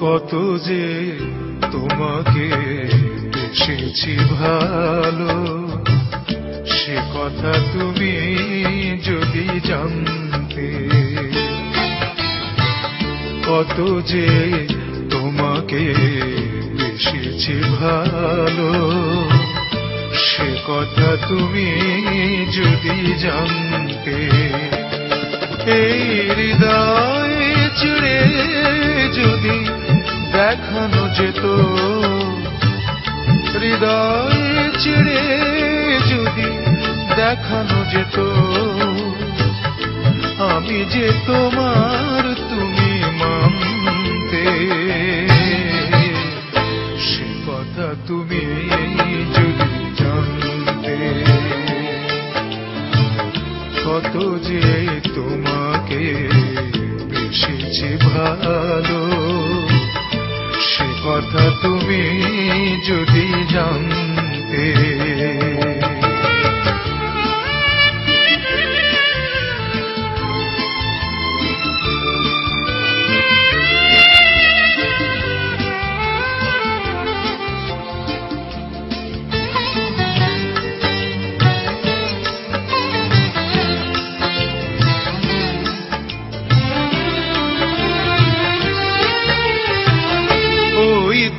কত যে তোমাকে বেসেছি ভালো, সে কথা তুমি যদি জানতে। কত যে তোমাকে বেসেছি ভালো, সে কথা তুমি যদি জানতে। এই হৃদয় চিড়ে যদি দেখানো যেত, হৃদয় চিড়ে যদি দেখানো যেত, আমি যে তোমার তুমি মানতে। সে কথা তুমি যদি জানতে। কত যে তোমাকে বেসেছি ভালো, সে কথা তুমি যদি জানতে।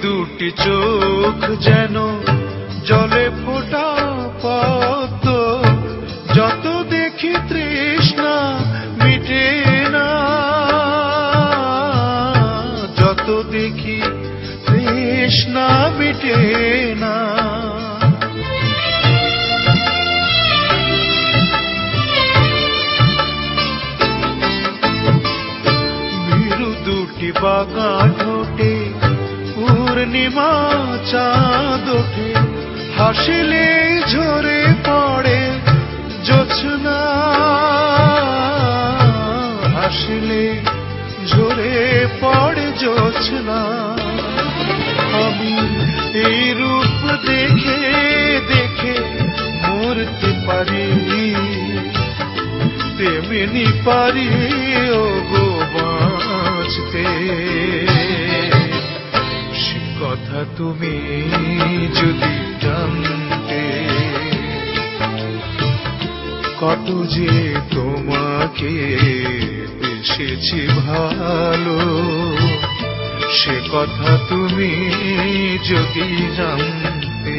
দুটি চোখ যেন জলে ফোটা পদ্ম, যত দেখি তৃষ্ণা মিটে না, যত দেখি তৃষ্ণা মিটে না। ভীরু দুটি বাঁকা ঠোঁটে পূর্ণিমা চাঁদ ওঠে, হাসিলে ঝরে পড়ে জোছনা, হাসিলে ঝরে পড়ে জোছনা। আমি এই রূপ দেখে দেখে মরতে পারি, তেমনি পারি ও গো বাঁচতে। কথা তুমি যদি জানতে। কত যে তোমাকে বেসেছি ভালো, সে কথা তুমি যদি জানতে।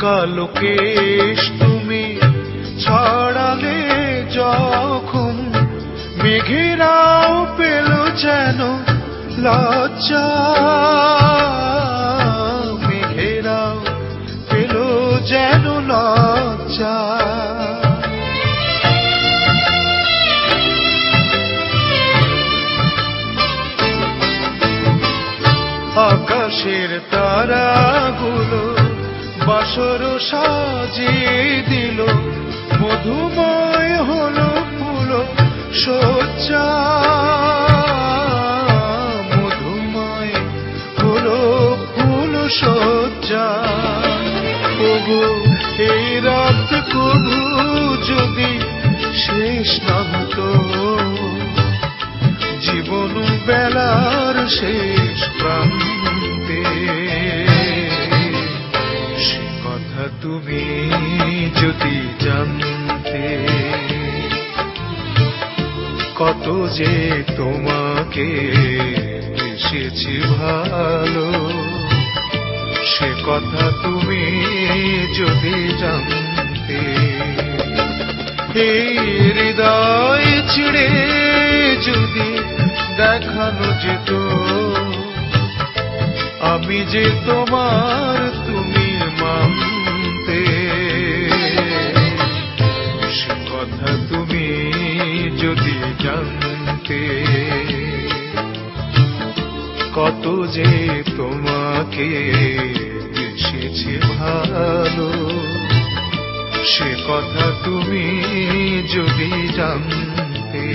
কালো কেশ তুমি ছড়ালে যখন, মেঘেরাও পেল যেন লজ্জা, মেঘেরাও পেল যেন লজ্জা। আকাশের তারাগুলো বাসর সাজিয়ে দিল, মধুময় হলো ফুল সজ্জা, মধুময় হলো ফুল সজ্জা। ওগো এই রাত কবু যদি শেষ না হতো, জীবন বেলার শেষ প্রান্তে। তুমি যদি জানতে। কত যে তোমাকে বেসেছি ভালো, সে কথা তুমি যদি জানতে। এই হৃদয় ছিড়ে যদি দেখানো যেত, আমি যে তোমার তুমি মানতে। সে কথা তুমি যদি জানতে। কত যে তোমাকে বেসেছে ভালো, সে কথা তুমি যদি জানতে।